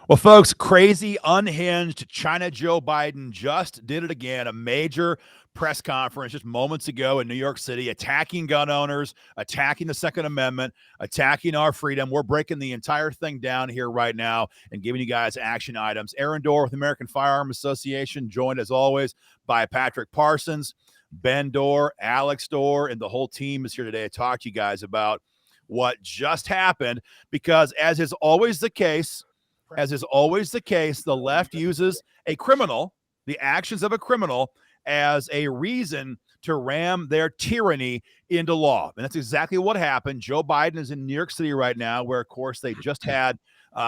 Well, folks, crazy, unhinged China Joe Biden just did it again. A major press conference just moments ago in New York City, attacking gun owners, attacking the Second Amendment, attacking our freedom. We're breaking the entire thing down here right now and giving you guys action items. Aaron Dorr with American Firearm Association, joined as always by Patrick Parsons, Ben Dorr, Alex Dorr, and the whole team is here today to talk to you guys about what just happened, because as is always the case, the left uses a criminal, the actions of a criminal, as a reason to ram their tyranny into law. And that's exactly what happened. Joe Biden is in New York City right now, where, of course, they just had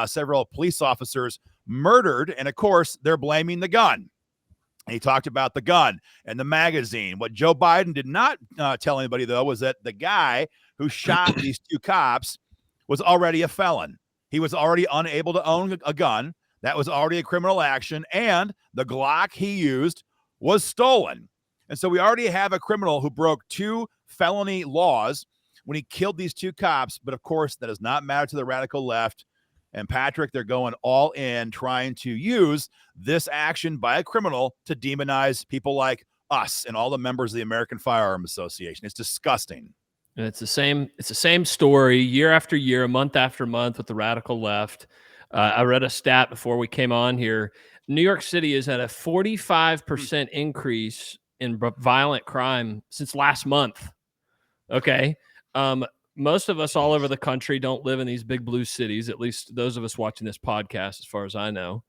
several police officers murdered. And, of course, they're blaming the gun. And he talked about the gun and the magazine. What Joe Biden did not tell anybody, though, was that the guy who shot these two cops was already a felon. He was already unable to own a gun. That was already a criminal action. And the Glock he used was stolen. And so we already have a criminal who broke two felony laws when he killed these two cops. But, of course, that does not matter to the radical left. And, Patrick, they're going all in, trying to use this action by a criminal to demonize people like us and all the members of the American Firearm Association. It's disgusting. And it's the same story year after year, month after month with the radical left. I read a stat before we came on here. New York City is at a 45% increase in violent crime since last month. Okay. Most of us all over the country don't live in these big blue cities, at least those of us watching this podcast, as far as I know.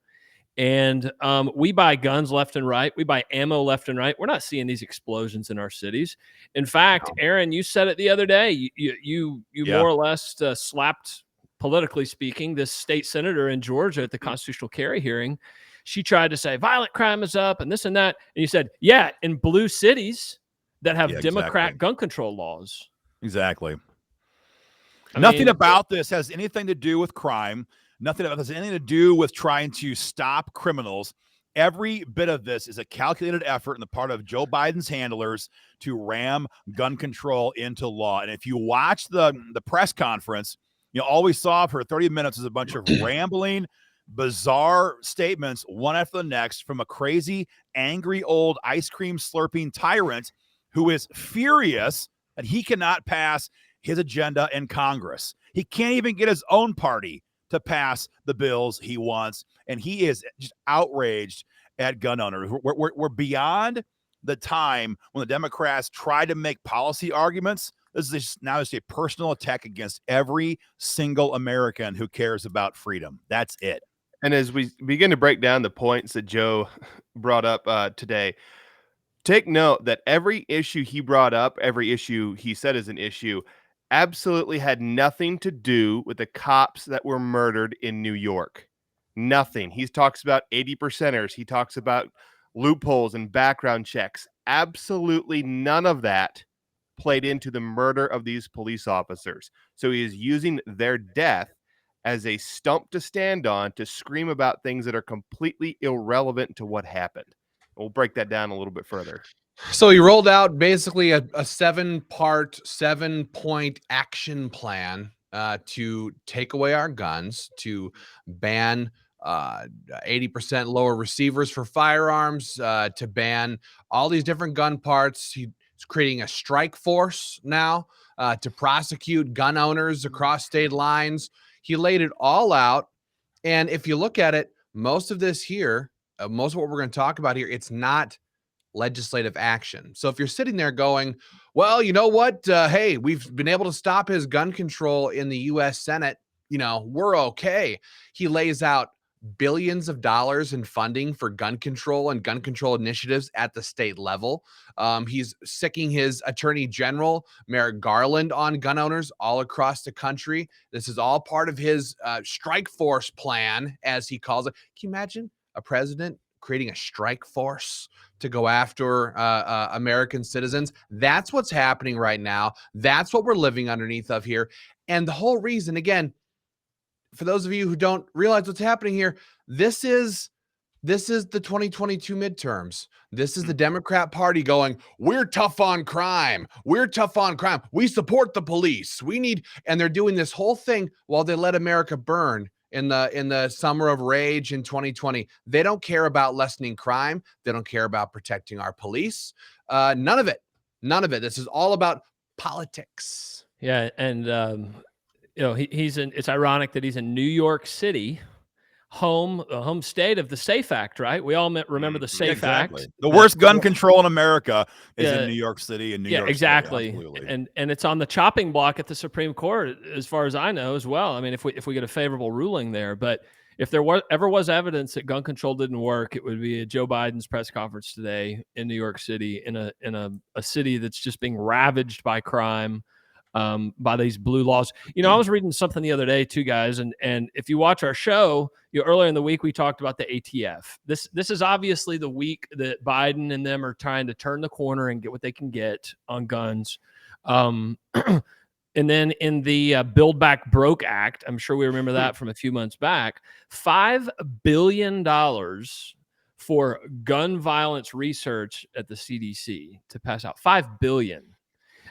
And we buy guns left and right. We buy ammo left and right. We're not seeing these explosions in our cities. In fact, Aaron, you said it the other day. You more or less slapped, politically speaking, this state senator in Georgia at the constitutional carry hearing. She tried to say violent crime is up and this and that. And you said, yeah, in blue cities that have Democrat gun control laws. Exactly. Nothing about this has anything to do with crime. Nothing about this has anything to do with trying to stop criminals. Every bit of this is a calculated effort on the part of Joe Biden's handlers to ram gun control into law. And if you watch the press conference, all we saw for 30 minutes is a bunch of rambling, bizarre statements, one after the next, from a crazy, angry old ice cream slurping tyrant who is furious that he cannot pass his agenda in Congress. He can't even get his own party to pass the bills he wants, and he is just outraged at gun owners. We're beyond the time when the Democrats try to make policy arguments. This is now just a personal attack against every single American who cares about freedom. That's it. And as we begin to break down the points that Joe brought up today, take note that every issue he brought up, every issue he said is an issue, absolutely had nothing to do with the cops that were murdered in New York. Nothing. He talks about 80%ers. He talks about loopholes and background checks. Absolutely none of that played into the murder of these police officers. So he is using their death as a stump to stand on to scream about things that are completely irrelevant to what happened. We'll break that down a little bit further. So he rolled out basically a 7-part, 7-point action plan to take away our guns, to ban 80% lower receivers for firearms, to ban all these different gun parts. He's creating a strike force now to prosecute gun owners across state lines. He laid it all out. And if you look at it, most of this here, most of what we're going to talk about here, it's not legislative action. So if you're sitting there going, well, you know what? Hey, we've been able to stop his gun control in the U.S. Senate. We're okay. He lays out billions of dollars in funding for gun control and gun control initiatives at the state level. He's sicking his attorney general, Merrick Garland, on gun owners all across the country. This is all part of his strike force plan, as he calls it. Can you imagine a president creating a strike force to go after American citizens? That's what's happening right now. That's what we're living underneath of here. And the whole reason, again, for those of you who don't realize what's happening here, this is the 2022 midterms. This is the Democrat Party going, we're tough on crime. We're tough on crime. We support the police. And they're doing this whole thing while they let America burn in the summer of rage in 2020. They don't care about lessening crime. They don't care about protecting our police. None of it. None of it. This is all about politics. Yeah, and it's ironic that he's in New York City, home state of the SAFE Act, right? We all remember the SAFE Act. The worst gun control in America is in New York City and New York exactly. City. Absolutely. And it's on the chopping block at the Supreme Court, as far as I know, as well. I mean, if we get a favorable ruling there, but if there ever was evidence that gun control didn't work, it would be Joe Biden's press conference today in New York City, in a city that's just being ravaged by crime, by these blue laws. I was reading something the other day too, guys, and if you watch our show, earlier in the week we talked about the ATF. This is obviously the week that Biden and them are trying to turn the corner and get what they can get on guns. And then in the Build Back Broke Act, I'm sure we remember that from a few months back, $5 billion for gun violence research at the CDC to pass out. $5 billion.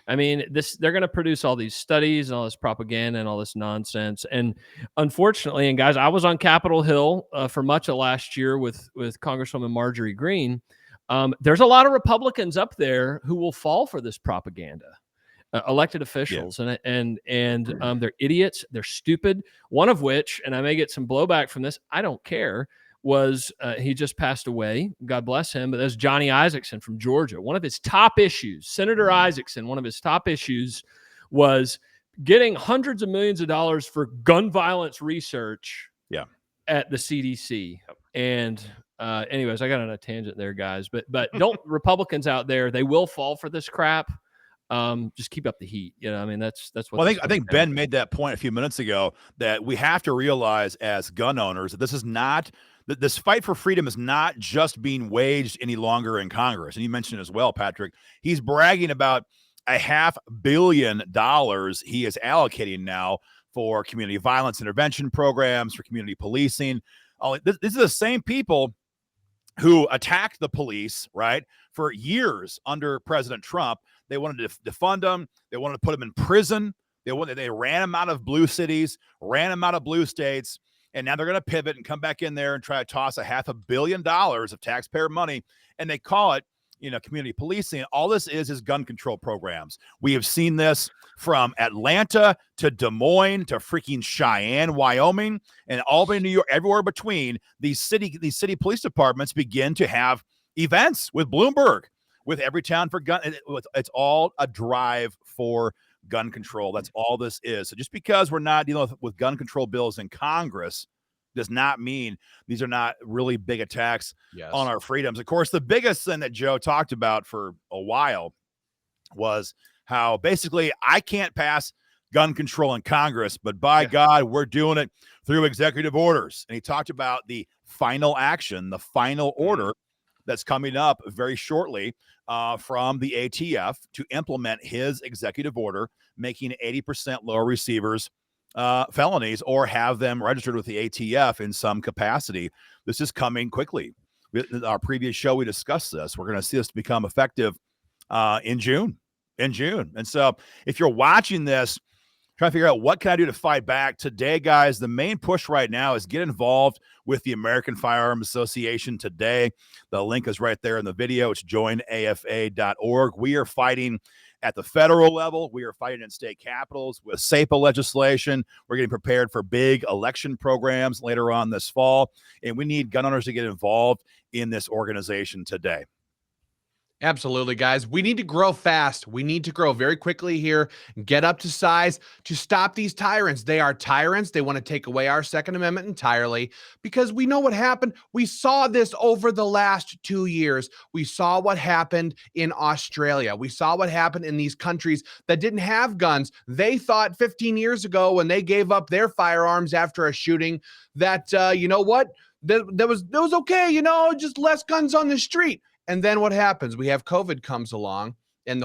I mean, they're going to produce all these studies and all this propaganda and all this nonsense. And unfortunately, and guys, I was on Capitol Hill for much of last year with Congresswoman Marjorie Greene. There's a lot of Republicans up there who will fall for this propaganda. Elected officials, and they're idiots. They're stupid. One of which, and I may get some blowback from this, I don't care, was he just passed away. God bless him. But that's Johnny Isakson from Georgia. One of his top issues, Senator Isakson, one of his top issues was getting hundreds of millions of dollars for gun violence research at the CDC. And anyways, I got on a tangent there, guys. But don't Republicans out there, they will fall for this crap. Just keep up the heat. I mean, that's what. Well, I think Ben made that point a few minutes ago, that we have to realize as gun owners that this is not, that this fight for freedom is not just being waged any longer in Congress. And you mentioned as well, Patrick, he's bragging about $500 million he is allocating now for community violence intervention programs, for community policing. These are the same people who attacked the police, right, for years under President Trump. They wanted to defund them. They wanted to put them in prison. They ran them out of blue cities, ran them out of blue states, and now they're going to pivot and come back in there and try to toss $500 million of taxpayer money, and they call it, community policing. All this is gun control programs. We have seen this from Atlanta to Des Moines to freaking Cheyenne, Wyoming, and Albany, New York. Everywhere between, these city police departments begin to have events with Bloomberg, with every town for gun. It's all a drive for gun control. That's all this is. So just because we're not dealing with gun control bills in Congress does not mean these are not really big attacks on our freedoms. Of course, the biggest thing that Joe talked about for a while was how basically I can't pass gun control in Congress, but by God, we're doing it through executive orders. And he talked about the final action, the final order that's coming up very shortly from the ATF to implement his executive order, making 80% lower receivers felonies or have them registered with the ATF in some capacity. This is coming quickly. Our previous show, we discussed this. We're going to see this become effective in June. And so if you're watching this, trying to figure out what can I do to fight back today, guys, the main push right now is get involved with the American Firearms Association today. The link is right there in the video. It's joinafa.org. We are fighting at the federal level. We are fighting in state capitals with SAPA legislation. We're getting prepared for big election programs later on this fall. And we need gun owners to get involved in this organization today. Absolutely, guys. We need to grow fast. We need to grow very quickly here, get up to size to stop these tyrants. They are tyrants. They want to take away our Second Amendment entirely because we know what happened. We saw this over the last 2 years. We saw what happened in Australia. We saw what happened in these countries that didn't have guns. They thought 15 years ago when they gave up their firearms after a shooting that, you know what, that was okay, just less guns on the street. And then what happens? We have COVID comes along and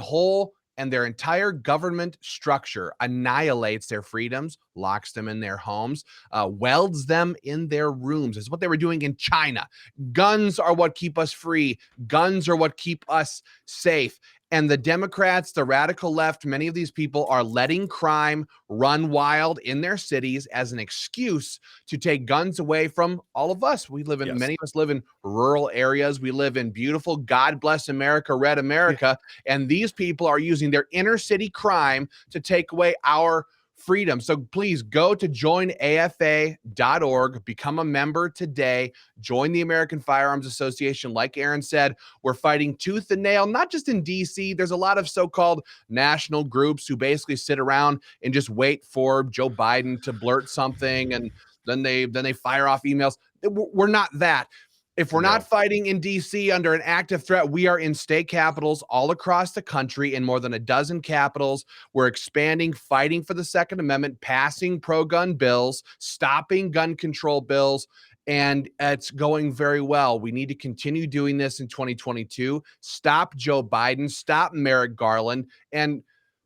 their entire government structure annihilates their freedoms, locks them in their homes, welds them in their rooms. It's what they were doing in China. Guns are what keep us free. Guns are what keep us safe. And the Democrats, the radical left, many of these people are letting crime run wild in their cities as an excuse to take guns away from all of us. We live in, Yes. many of us live in rural areas. We live in beautiful, God bless America, red America. And these people are using their inner city crime to take away our freedom. So please go to joinafa.org, become a member today, join the American Firearms Association. Like Aaron said, we're fighting tooth and nail, not just in DC. There's a lot of so-called national groups who basically sit around and just wait for Joe Biden to blurt something, and then they fire off emails. We're not that. If we're not fighting in DC under an active threat, we are in state capitals all across the country, in more than a dozen capitals. We're expanding, fighting for the Second Amendment, passing pro-gun bills, stopping gun control bills, and it's going very well. We need to continue doing this in 2022. Stop Joe Biden, stop Merrick Garland, and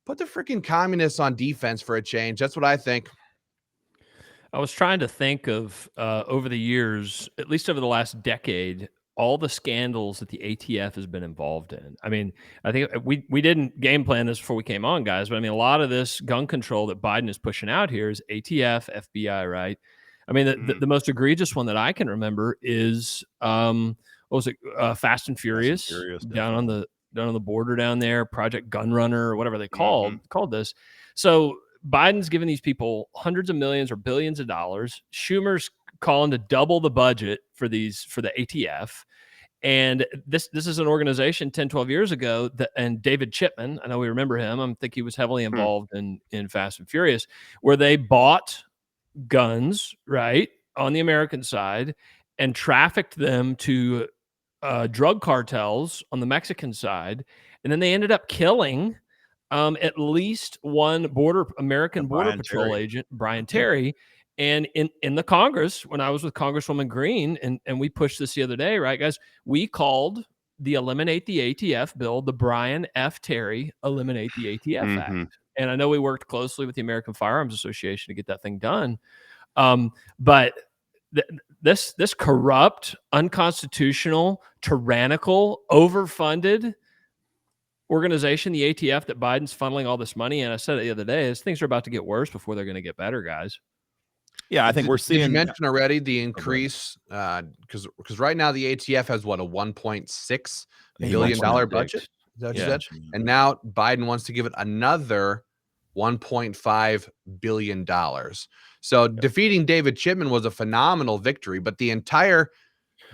put the freaking communists on defense for a change. That's what I think. I was trying to think of over the years, at least over the last decade, all the scandals that the ATF has been involved in. I mean, I think we didn't game plan this before we came on, guys, but I mean, a lot of this gun control that Biden is pushing out here is ATF, FBI, right? I mean, the most egregious one that I can remember is what was it? Fast and Furious, down on the border down there, Project Gunrunner, or whatever they called this. So Biden's giving these people hundreds of millions or billions of dollars. Schumer's calling to double the budget for the ATF. And this is an organization 10, 12 years ago and David Chipman, I know we remember him. I think he was heavily involved in Fast and Furious, where they bought guns, right, on the American side and trafficked them to drug cartels on the Mexican side. And then they ended up killing at least one American Border Patrol agent, Brian Terry. And in the Congress, when I was with Congresswoman Green, and we pushed this the other day, right, guys, we called the Eliminate the ATF bill, the Brian F. Terry Eliminate the ATF Act. And I know we worked closely with the American Firearms Association to get that thing done. But this corrupt, unconstitutional, tyrannical, overfunded organization, the ATF, that Biden's funneling all this money, and I said it the other day, things are about to get worse before they're going to get better, guys. Yeah, I think we're seeing. Did you mention already the increase? Because right now the ATF has what, a $1.6 billion budget? Is that what you said? And now Biden wants to give it another $1.5 billion. So defeating David Chipman was a phenomenal victory, but the entire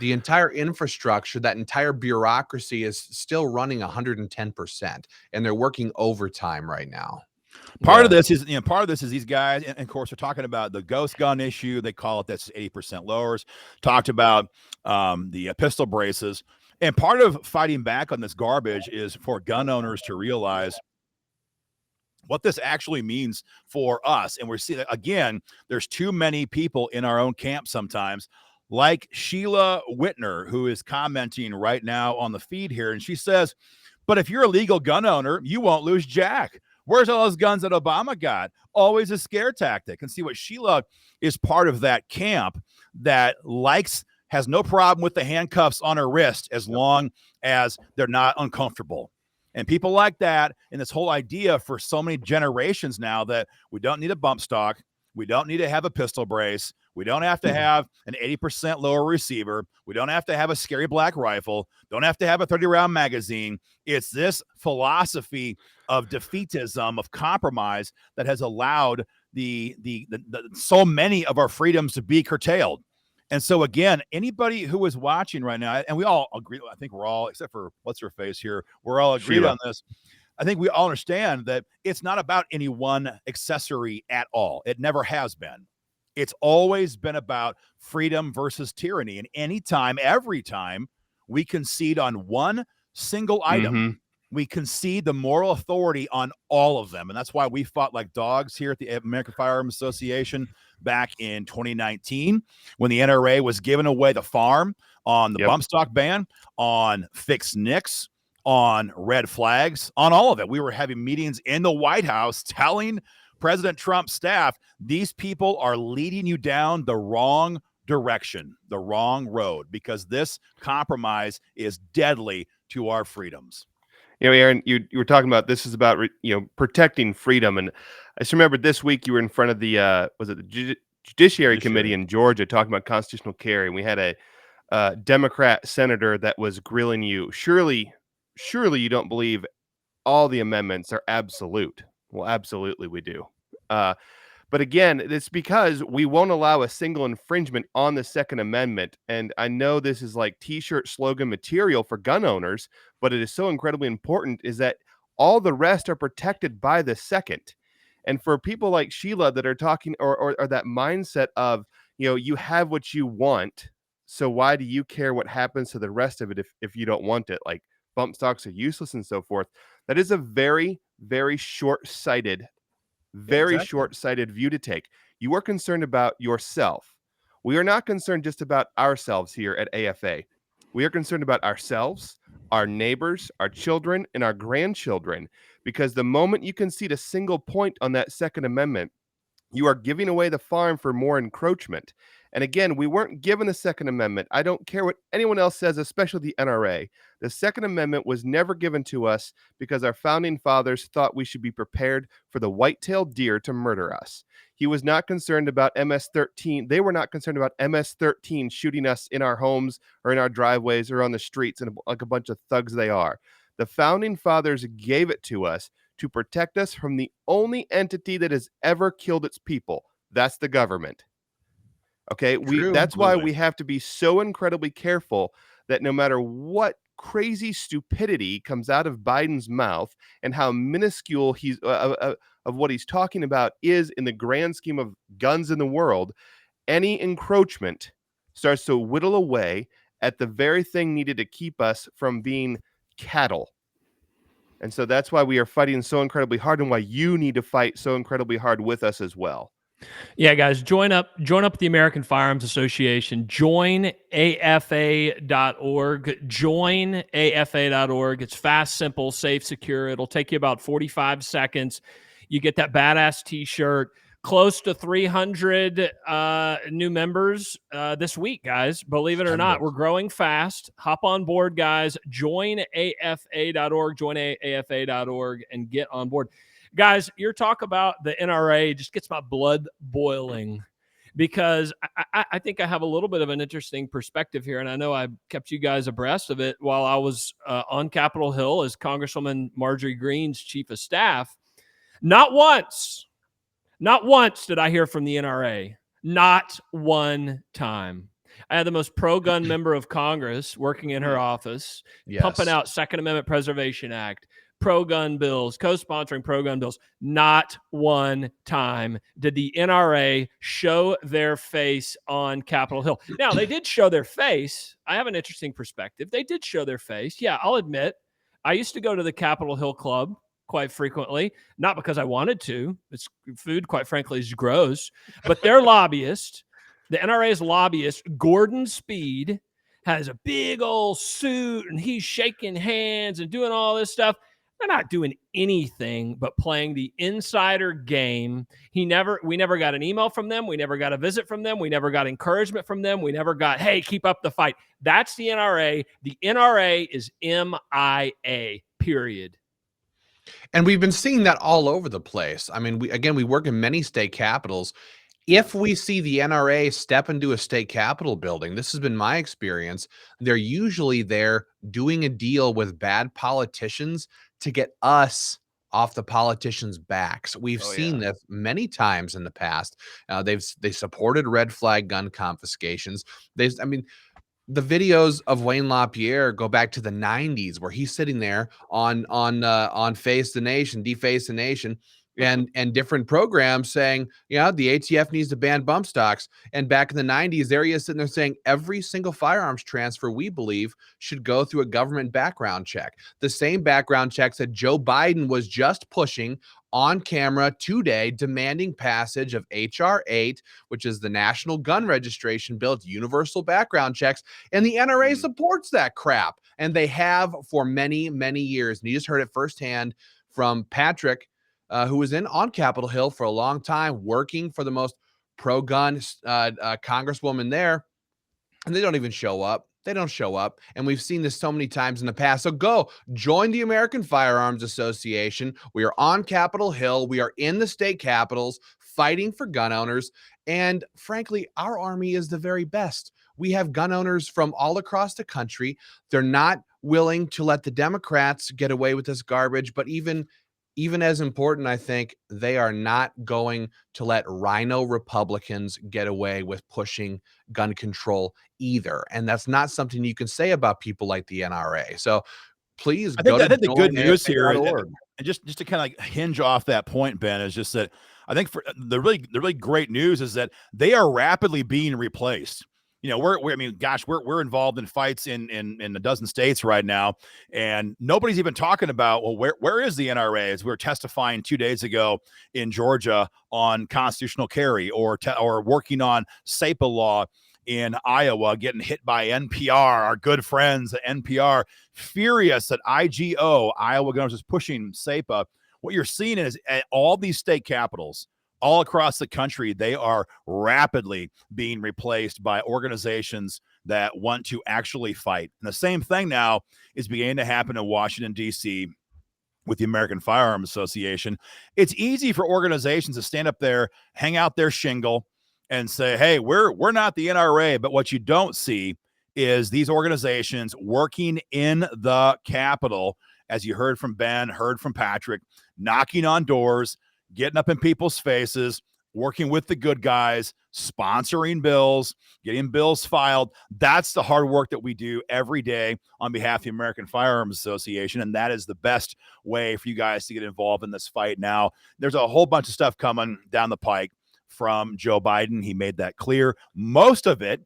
infrastructure, that entire bureaucracy is still running 110%, and they're working overtime right now. Part of this is these guys, and of course, we're talking about the ghost gun issue. They call it that's 80% lowers. Talked about the pistol braces, and part of fighting back on this garbage is for gun owners to realize what this actually means for us. And we're seeing, again, there's too many people in our own camp sometimes, like Sheila Whitner, who is commenting right now on the feed here. And she says, but if you're a legal gun owner, you won't lose jack. Where's all those guns that Obama got? Always a scare tactic. And see what Sheila is part of that camp that has no problem with the handcuffs on her wrist as long as they're not uncomfortable. And people like that, and this whole idea for so many generations now that we don't need a bump stock, we don't need to have a pistol brace, we don't have to have an 80% lower receiver, we don't have to have a scary black rifle, don't have to have a 30-round magazine. It's this philosophy of defeatism, of compromise, that has allowed the so many of our freedoms to be curtailed. And so again, anybody who is watching right now, and we all agree, I think we're all, except for what's her face here, we're all agreed on this. I think we all understand that it's not about any one accessory at all. It never has been. It's always been about freedom versus tyranny. And anytime, every time we concede on one single item, we concede the moral authority on all of them. And that's why we fought like dogs here at the American Firearms Association back in 2019 when the NRA was giving away the farm on the bump stock ban, on fixed nicks, on red flags, on all of it. We were having meetings in the White House telling President Trump's staff, these people are leading you down the wrong direction, the wrong road, because this compromise is deadly to our freedoms. You know, Aaron, you were talking about this is about protecting freedom, and I just remembered this week you were in front of the was it the Judiciary Committee in Georgia talking about constitutional carry, and we had a Democrat senator that was grilling you. Surely you don't believe all the amendments are absolute. Well, absolutely we do. But again, it's because we won't allow a single infringement on the Second Amendment. And I know this is like T-shirt slogan material for gun owners, but it is so incredibly important is that all the rest are protected by the Second. And for people like Sheila that are talking or that mindset of, you have what you want, so why do you care what happens to the rest of it if you don't want it? Like bump stocks are useless and so forth. That is a very, very short-sighted short-sighted view to take. You are concerned about yourself. We are not concerned just about ourselves here at AFA. We are concerned about ourselves, our neighbors, our children, and our grandchildren, because the moment you concede a single point on that Second Amendment, you are giving away the farm for more encroachment. And again, we weren't given the Second Amendment. I don't care what anyone else says, especially the NRA. The Second Amendment was never given to us because our founding fathers thought we should be prepared for the white-tailed deer to murder us. He was not concerned about MS-13. They were not concerned about MS-13 shooting us in our homes or in our driveways or on the streets and like a bunch of thugs they are. The founding fathers gave it to us to protect us from the only entity that has ever killed its people. That's the government. Okay, that's why we have to be so incredibly careful that no matter what crazy stupidity comes out of Biden's mouth and how minuscule he's of what he's talking about is in the grand scheme of guns in the world, any encroachment starts to whittle away at the very thing needed to keep us from being cattle. And so that's why we are fighting so incredibly hard and why you need to fight so incredibly hard with us as well. Yeah, guys, join up the American Firearms Association. Join AFA.org. Join AFA.org. It's fast, simple, safe, secure. It'll take you about 45 seconds. You get that badass t-shirt. Close to 300 new members this week, guys. Believe it or not, we're growing fast. Hop on board, guys. Join AFA.org. Join AFA.org and get on board. Guys, your talk about the NRA just gets my blood boiling because I think I have a little bit of an interesting perspective here, and I know I kept you guys abreast of it while I was on Capitol Hill as Congresswoman Marjorie Greene's chief of staff. Not once did I hear from the NRA. Not one time. I had the most pro-gun member of Congress working in her office, pumping out Second Amendment Preservation Act, pro-gun bills, co-sponsoring pro-gun bills. Not one time did the NRA show their face on Capitol Hill. Now, they did show their face. I have an interesting perspective. They did show their face. Yeah, I'll admit, I used to go to the Capitol Hill Club quite frequently, not because I wanted to. It's food, quite frankly, is gross. But their lobbyist, the NRA's lobbyist, Gordon Speed, has a big old suit, and he's shaking hands and doing all this stuff. They're not doing anything but playing the insider game. We never got an email from them. We never got a visit from them. We never got encouragement from them. We never got, hey, keep up the fight. That's the NRA. The NRA is MIA, period. And we've been seeing that all over the place. I mean, we work in many state capitals. If we see the NRA step into a state capitol building, this has been my experience, they're usually there doing a deal with bad politicians to get us off the politicians' backs. We've seen this many times in the past. They supported red flag gun confiscations. The videos of Wayne LaPierre go back to the 90s where he's sitting there on Face the Nation, Deface the Nation, and different programs saying, the ATF needs to ban bump stocks. And back in the 90s, there he is sitting there saying every single firearms transfer, we believe, should go through a government background check. The same background checks that Joe Biden was just pushing on camera today, demanding passage of H.R. 8, which is the National Gun Registration Bill, universal background checks, and the NRA supports that crap, and they have for many, many years. And you just heard it firsthand from Patrick, who was on Capitol Hill for a long time, working for the most pro-gun congresswoman there, and they don't even show up. They don't show up. And we've seen this so many times in the past. So go join the American Firearms Association. We are on Capitol Hill. We are in the state capitals fighting for gun owners. And frankly, our army is the very best. We have gun owners from all across the country. They're not willing to let the Democrats get away with this garbage, but even as important, I think, they are not going to let rhino Republicans get away with pushing gun control either. And that's not something you can say about people like the NRA. So please I go think to the good news here, joinafa.org. and just to kind of like hinge off that point, Ben, is just that I think for the really great news is that they are rapidly being replaced. You know, we're involved in fights in a dozen states right now, and nobody's even talking about, well, where is the NRA? As we were testifying 2 days ago in Georgia on constitutional carry, or working on SAPA law in Iowa, getting hit by NPR, our good friends at NPR, furious that IGO, Iowa Governors, is pushing SAPA. What you're seeing is at all these state capitals, all across the country, they are rapidly being replaced by organizations that want to actually fight. And the same thing now is beginning to happen in Washington, D.C., with the American Firearms Association. It's easy for organizations to stand up there, hang out their shingle, and say, hey, we're not the NRA. But what you don't see is these organizations working in the Capitol, as you heard from Ben, heard from Patrick, knocking on doors, getting up in people's faces, working with the good guys, sponsoring bills, getting bills filed. That's the hard work that we do every day on behalf of the American Firearms Association, and that is the best way for you guys to get involved in this fight. Now, there's a whole bunch of stuff coming down the pike from Joe Biden. He made that clear. Most of it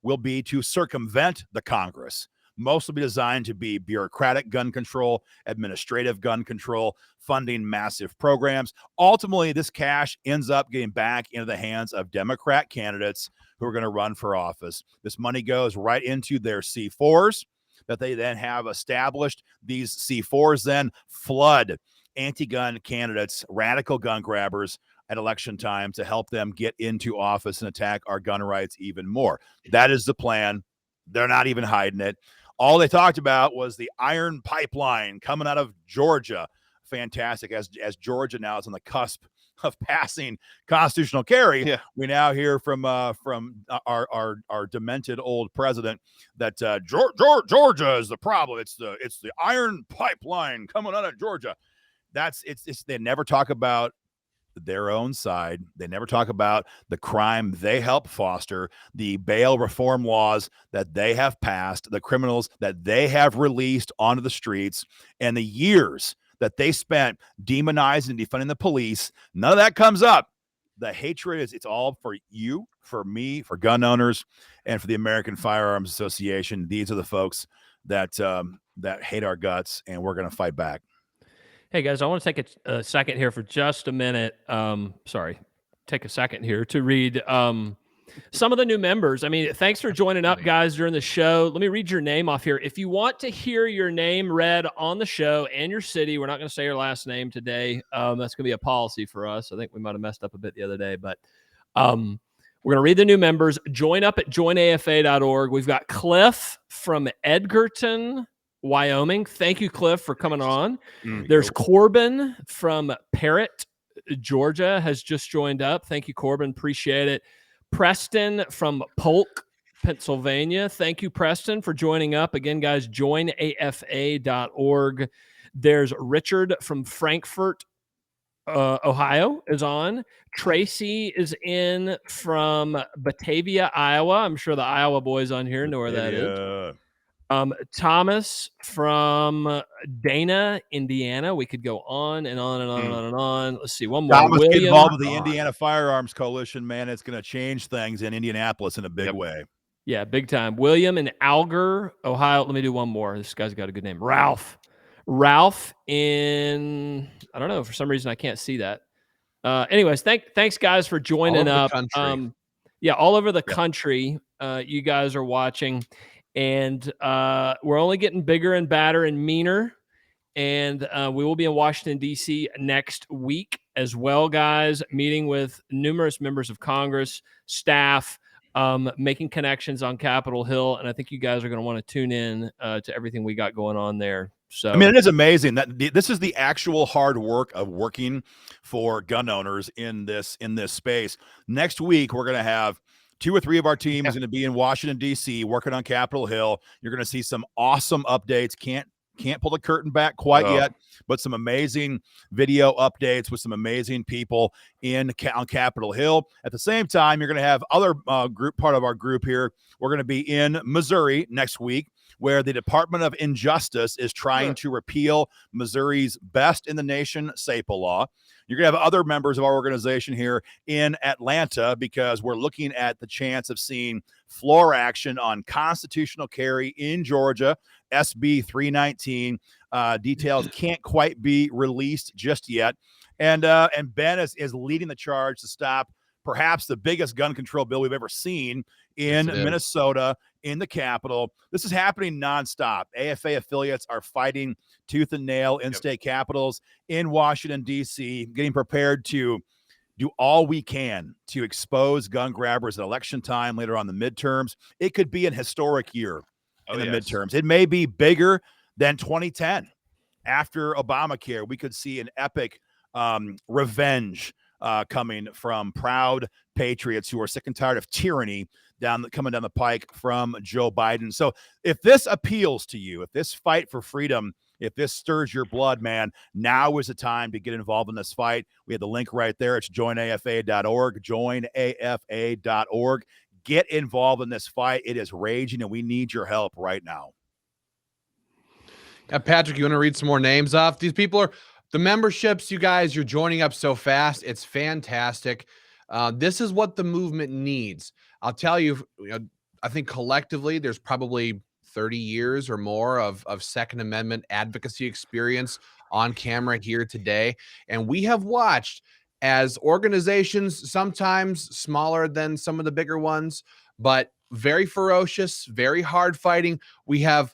will be to circumvent the Congress. Most will be designed to be bureaucratic gun control, administrative gun control, funding massive programs. Ultimately, this cash ends up getting back into the hands of Democrat candidates who are going to run for office. This money goes right into their C4s that they then have established. These C4s then flood anti-gun candidates, radical gun grabbers at election time to help them get into office and attack our gun rights even more. That is the plan. They're not even hiding it. All they talked about was the iron pipeline coming out of Georgia. Fantastic. As Georgia now is on the cusp of passing constitutional carry, yeah. We now hear from our demented old president that Georgia is the problem. It's the iron pipeline coming out of Georgia. They never talk about their own side. They never talk about the crime they help foster, the bail reform laws that they have passed, the criminals that they have released onto the streets, and the years that they spent demonizing and defunding the police. None of that comes up. The hatred it's all for you, for me, for gun owners, and for the American Firearms Association. These are the folks that hate our guts, and we're going to fight back. Hey, guys, I want to take a second here for just a minute. Take a second here to read some of the new members. I mean, thanks for joining up, guys, during the show. Let me read your name off here. If you want to hear your name read on the show and your city, we're not going to say your last name today. That's going to be a policy for us. I think we might have messed up a bit the other day, but we're going to read the new members. Join up at joinafa.org. We've got Cliff from Edgerton, Wyoming. Thank you, Cliff, for coming on. There's Corbin from Parrott, Georgia, has just joined up. Thank you, Corbin. Appreciate it. Preston from Polk, Pennsylvania. Thank you, Preston, for joining up. Again, guys, joinafa.org. There's Richard from Frankfort, Ohio is on. Tracy is in from Batavia, Iowa. I'm sure the Iowa boys on here know where that is. Thomas from Dana, Indiana. We could go on and on and on and on and on. Let's see, one more. Thomas, get William, involved with the Indiana Firearms Coalition, man. It's going to change things in Indianapolis in a big way. Yeah, big time. William in Alger, Ohio. Let me do one more. This guy's got a good name. Ralph in, I don't know, for some reason I can't see that. Anyways, thanks guys for joining up. Yeah, all over the country. You guys are watching. And we're only getting bigger and badder and meaner. And we will be in Washington, D.C. next week as well, guys, meeting with numerous members of Congress, staff, making connections on Capitol Hill. And I think you guys are going to want to tune in to everything we got going on there. So, I mean, it is amazing that this is the actual hard work of working for gun owners in this space. Next week, we're going to have 2 or 3 of our team is going to be in Washington, D.C., working on Capitol Hill. You're going to see some awesome updates. Can't pull the curtain back quite yet, but some amazing video updates with some amazing people on Capitol Hill. At the same time, you're going to have other part of our group here. We're going to be in Missouri next week, where the Department of Injustice is trying to repeal Missouri's best in the nation SAPA law. You're going to have other members of our organization here in Atlanta, because we're looking at the chance of seeing floor action on constitutional carry in Georgia, SB 319. Details can't quite be released just yet. And Ben is leading the charge to stop perhaps the biggest gun control bill we've ever seen in Minnesota, in the Capitol. This is happening nonstop. AFA affiliates are fighting tooth and nail in state capitals in Washington, D.C., getting prepared to do all we can to expose gun grabbers at election time, later on the midterms. It could be an historic year in the midterms. It may be bigger than 2010. After Obamacare, we could see an epic revenge coming from proud patriots who are sick and tired of tyranny coming down the pike from Joe Biden. So if this appeals to you, if this fight for freedom, if this stirs your blood, man, now is the time to get involved in this fight. We have the link right there. It's joinafa.org, joinafa.org. Get involved in this fight. It is raging, and we need your help right now. Patrick, you want to read some more names off? These people are the memberships. You guys, you're joining up so fast. It's fantastic. This is what the movement needs. I'll tell you, I think collectively there's probably 30 years or more of Second Amendment advocacy experience on camera here today. And we have watched as organizations, sometimes smaller than some of the bigger ones, but very ferocious, very hard fighting. We have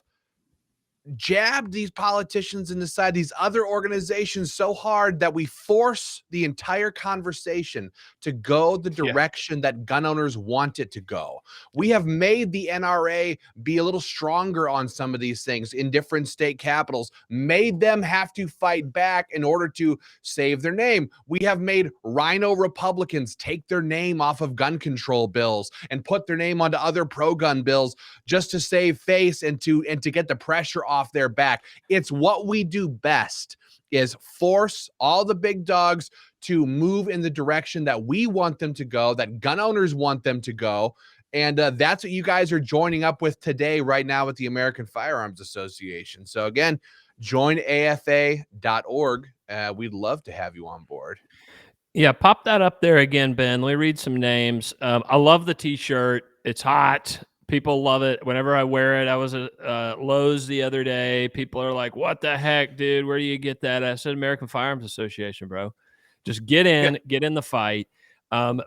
jabbed these politicians in the side, these other organizations, so hard that we force the entire conversation to go the direction that gun owners want it to go. We have made the NRA be a little stronger on some of these things in different state capitals, made them have to fight back in order to save their name. We have made rhino Republicans take their name off of gun control bills and put their name onto other pro-gun bills just to save face and to get the pressure off their back. It's what we do best, is force all the big dogs to move in the direction that we want them to go, that gun owners want them to go. And that's what you guys are joining up with today, right now, with the American Firearms Association. So again, joinafa.org. We'd love to have you on board. Yeah, pop that up there again, Ben. Let me read some names. I love the t-shirt. It's hot. People love it. Whenever I wear it, I was at Lowe's the other day. People are like, what the heck, dude? Where do you get that? I said, American Firearms Association, bro. Just get in the fight.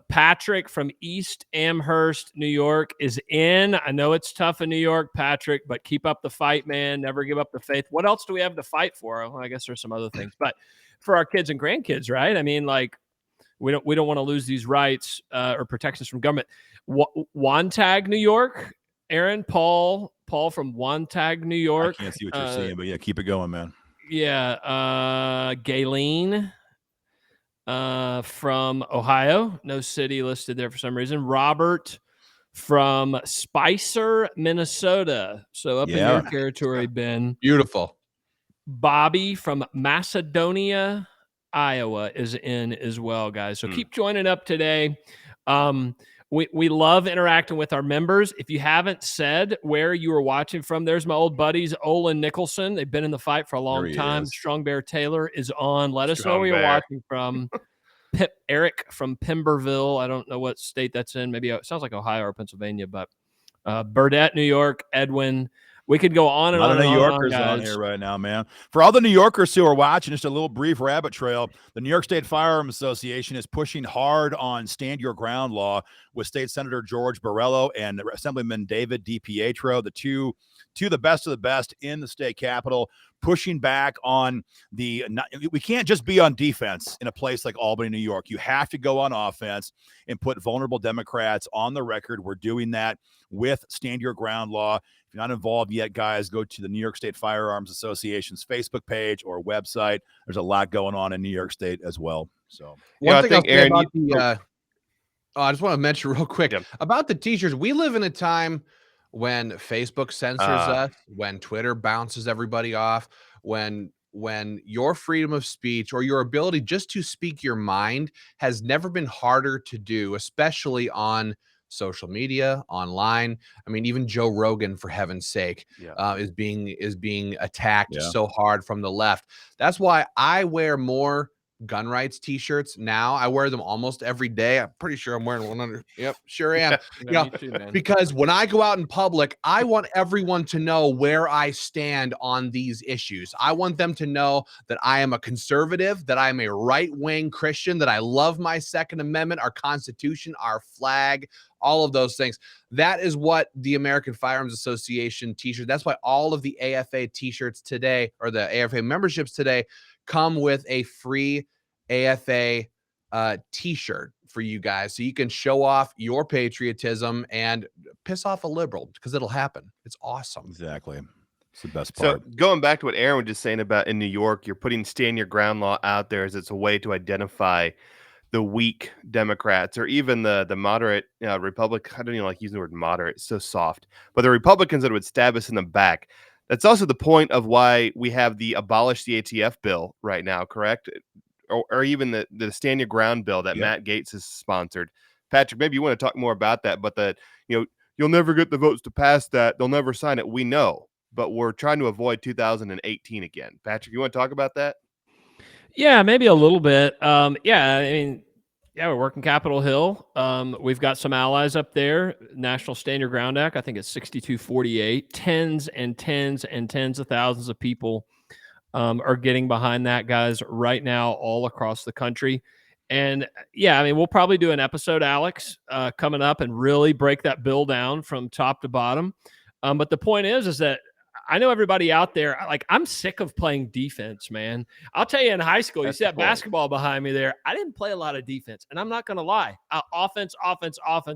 Patrick from East Amherst, New York is in. I know it's tough in New York, Patrick, but keep up the fight, man. Never give up the faith. What else do we have to fight for? Well, I guess there's some other things, but for our kids and grandkids, right? I mean, like, we don't want to lose these rights or protections from government. Wantagh, New York. Aaron, Paul from Wantagh, New York. I can't see what you're seeing, but yeah, keep it going, man. Yeah. Galen from Ohio. No city listed there for some reason. Robert from Spicer, Minnesota. So up in your territory, Ben. Beautiful. Bobby from Macedonia, Iowa is in as well, guys. So keep joining up today. We love interacting with our members. If you haven't said where you are watching from, there's my old buddies, Olin Nicholson. They've been in the fight for a long time. Strong Bear Taylor is on. Let us know where you're watching from. Eric from Pemberville. I don't know what state that's in. Maybe it sounds like Ohio or Pennsylvania, but Burdett, New York, Edwin. We could go on and on. A lot of New Yorkers on here right now, man. For all the New Yorkers who are watching, just a little brief rabbit trail. The New York State Firearms Association is pushing hard on stand your ground law, with State Senator George Borrello and Assemblyman David DiPietro, the two of the best in the state capitol, pushing back on we can't just be on defense in a place like Albany, New York. You have to go on offense and put vulnerable Democrats on the record. We're doing that with Stand Your Ground law. If you're not involved yet, guys, go to the New York State Firearms Association's Facebook page or website. There's a lot going on in New York State as well. So one thing I'll say Aaron, about I just want to mention real quick about the t-shirts. We live in a time when Facebook censors us, when Twitter bounces everybody off, when your freedom of speech or your ability just to speak your mind has never been harder to do, especially on social media, online. I mean, even Joe Rogan, for heaven's sake, is being attacked so hard from the left. That's why I wear more gun rights t-shirts now. I wear them almost every day. I'm pretty sure I'm wearing one under. Yep, sure am. Me too, man. Because when I go out in public, I want everyone to know where I stand on these issues. I want them to know that I am a conservative, that I am a right-wing Christian, that I love my Second Amendment, our Constitution, our flag, all of those things. That is what the American Firearms Association t-shirt. That's why all of the AFA t-shirts today, or the AFA memberships today, come with a free AFA t-shirt for you guys, so you can show off your patriotism and piss off a liberal, because it'll happen. It's awesome. Exactly. It's the best part. So going back to what Aaron was just saying about in New York, you're putting Stand Your Ground law out there as it's a way to identify the weak Democrats or even the moderate Republic. I don't even like using the word moderate. It's so soft. But the Republicans that would stab us in the back. That's also the point of why we have the Abolish the ATF bill right now, correct? Or even the Stand Your Ground bill that Matt Gaetz has sponsored. Patrick, maybe you want to talk more about that, but you'll never get the votes to pass that. They'll never sign it. We know, but we're trying to avoid 2018 again. Patrick, you want to talk about that? Yeah, maybe a little bit. We're working Capitol Hill. We've got some allies up there. National Stand Your Ground Act, I think it's 6248. Tens and tens and tens of thousands of people are getting behind that, guys, right now all across the country. And we'll probably do an episode, Alex, coming up and really break that bill down from top to bottom. But the point is that I know everybody out there, like, I'm sick of playing defense, man. I'll tell you, in high school, you see that basketball behind me there. I didn't play a lot of defense, and I'm not going to lie. Offense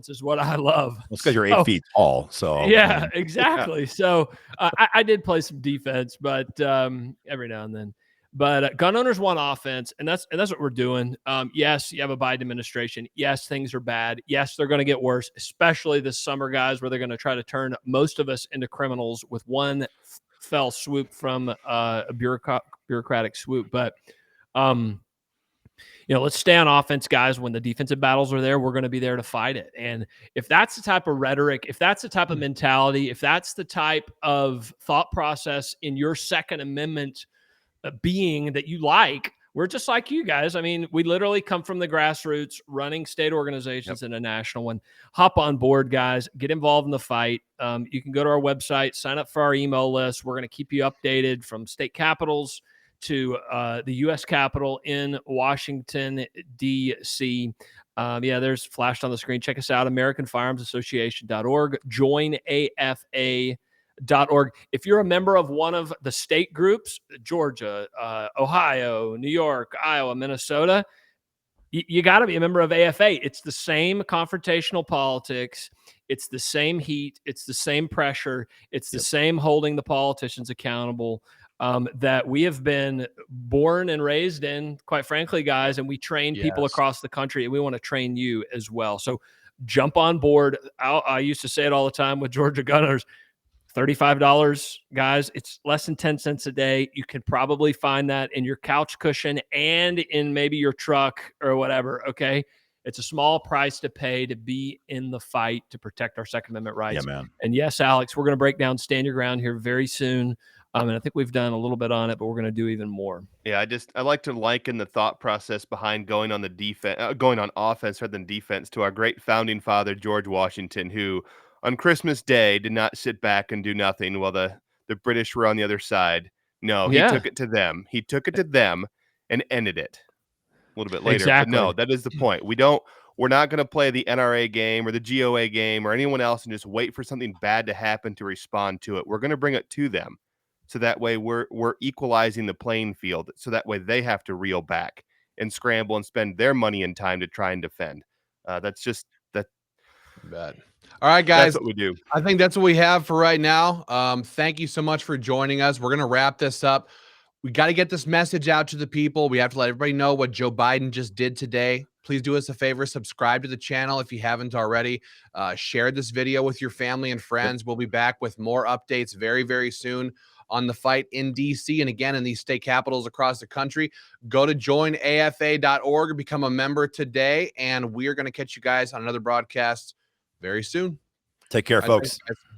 is what I love. Well, it's because you're 8 feet tall. So yeah, exactly. Yeah. So I did play some defense, but every now and then. But gun owners want offense, and that's what we're doing. Yes, you have a Biden administration. Yes, things are bad. Yes, they're going to get worse, especially this summer, guys, where they're going to try to turn most of us into criminals with one fell swoop from a bureaucratic swoop. But let's stay on offense, guys. When the defensive battles are there, we're going to be there to fight it. And if that's the type of rhetoric, if that's the type of mentality, if that's the type of thought process in your Second Amendment being that you like, we're just like you guys. I mean, we literally come from the grassroots, running state organizations and a national one. Hop on board, guys. Get involved in the fight. You can go to our website, sign up for our email list. We're going to keep you updated from state capitals to the U.S. Capitol in Washington, D.C. There's flashed on the screen. Check us out, AmericanFirearmsAssociation.org. Join AFA.org. If you're a member of one of the state groups, Georgia, Ohio, New York, Iowa, Minnesota, you got to be a member of AFA. It's the same confrontational politics. It's the same heat. It's the same pressure. It's the same holding the politicians accountable that we have been born and raised in, quite frankly, guys, and we train people across the country, and we want to train you as well. So jump on board. I used to say it all the time with Georgia Gunners. $35, guys. It's less than 10 cents a day. You can probably find that in your couch cushion and in maybe your truck or whatever. Okay. It's a small price to pay to be in the fight to protect our Second Amendment rights. Yeah, man. And yes, Alex, we're going to break down Stand Your Ground here very soon. And I think we've done a little bit on it, but we're going to do even more. Yeah, I like to liken the thought process behind going on offense rather than defense to our great founding father, George Washington, who on Christmas Day did not sit back and do nothing while the British were on the other side. No, he took it to them. He took it to them and ended it a little bit later. Exactly. But no, that is the point. We don't we're not going to play the NRA game or the GOA game or anyone else and just wait for something bad to happen to respond to it. We're going to bring it to them. So that way we're equalizing the playing field. So that way they have to reel back and scramble and spend their money and time to try and defend. That's just that. Bet. All right, guys. That's what we do. I think that's what we have for right now. Thank you so much for joining us. We're going to wrap this up. We got to get this message out to the people. We have to let everybody know what Joe Biden just did today. Please do us a favor. Subscribe to the channel if you haven't already. Share this video with your family and friends. We'll be back with more updates very, very soon on the fight in D.C. and again in these state capitals across the country. Go to joinafa.org, become a member today, and we are going to catch you guys on another broadcast very soon. Take care, folks. Thanks, guys.